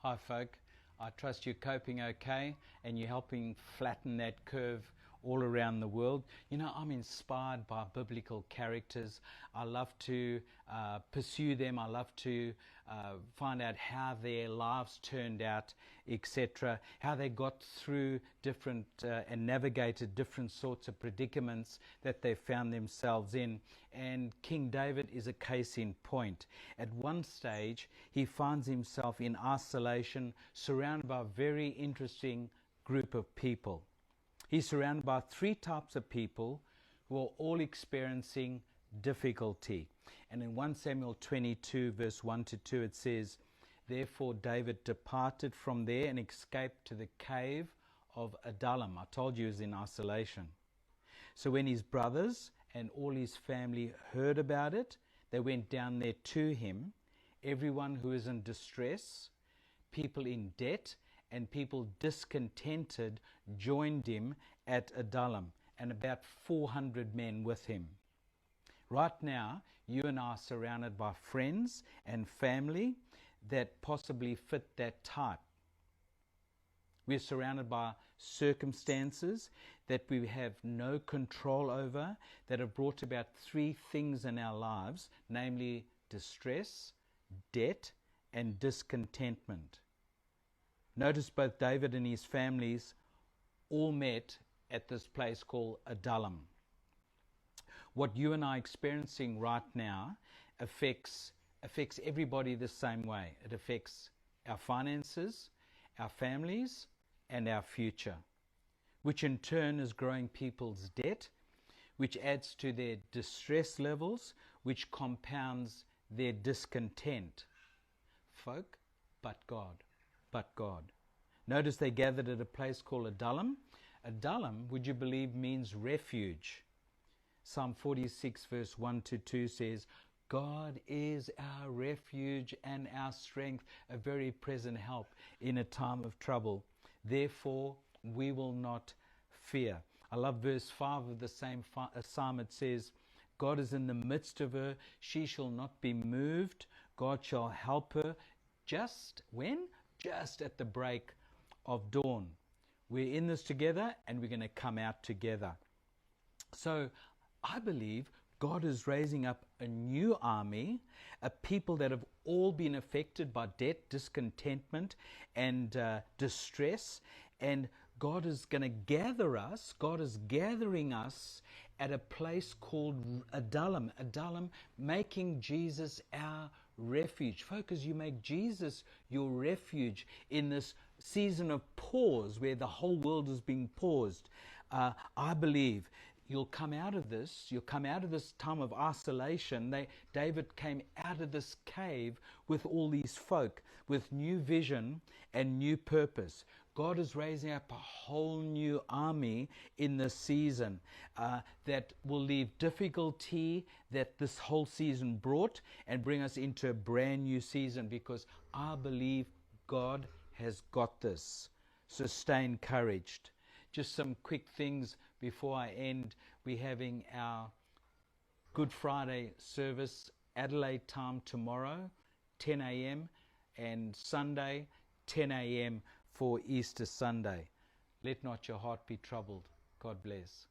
Hi folk, I trust you're coping okay and you're helping flatten that curve all around the world. You know, I'm inspired by biblical characters. I love to pursue them. I love to find out how their lives turned out, etc. How they got through different and navigated different sorts of predicaments that they found themselves in. And King David is a case in point. At one stage, he finds himself in isolation, surrounded by a very interesting group of people. He's surrounded by three types of people who are all experiencing difficulty. And in 1 Samuel 22, verse 1 to 2, it says, "Therefore David departed from there and escaped to the cave of Adullam." I told you he was in isolation. So when his brothers and all his family heard about it, they went down there to him. Everyone who is in distress, people in debt, and people discontented joined him at Adullam, and about 400 men with him. Right now, you and I are surrounded by friends and family that possibly fit that type. We're surrounded by circumstances that we have no control over, that have brought about three things in our lives, namely distress, debt, and discontentment. Notice both David and his families all met at this place called Adullam. What you and I are experiencing right now affects everybody the same way. It affects our finances, our families, and our future, which in turn is growing people's debt, which adds to their distress levels, which compounds their discontent. Folk, but God. Notice they gathered at a place called Adullam. Adullam, would you believe, means refuge. Psalm 46 verse 1 to 2 says, "God is our refuge and our strength, a very present help in a time of trouble. Therefore we will not fear." I love verse 5 of the same psalm. It says, "God is in the midst of her, she shall not be moved. God shall help her." Just when? Just at the break of dawn. We're in this together and we're going to come out together. So I believe God is raising up a new army, a people that have all been affected by debt, discontentment, and distress. And God is going to gather us. God is gathering us at a place called Adullam. Adullam, making Jesus our refuge. Focus, you make Jesus your refuge in this season of pause where the whole world is being paused. I believe you'll come out of this. You'll come out of this time of isolation. David came out of this cave with all these folk, with new vision and new purpose. God is raising up a whole new army in this season that will leave difficulty that this whole season brought and bring us into a brand new season, because I believe God has got this. So stay encouraged. Just some quick things before I end. We're having our Good Friday service, Adelaide time tomorrow, 10 a.m. and Sunday, 10 a.m. for Easter Sunday. Let not your heart be troubled. God bless.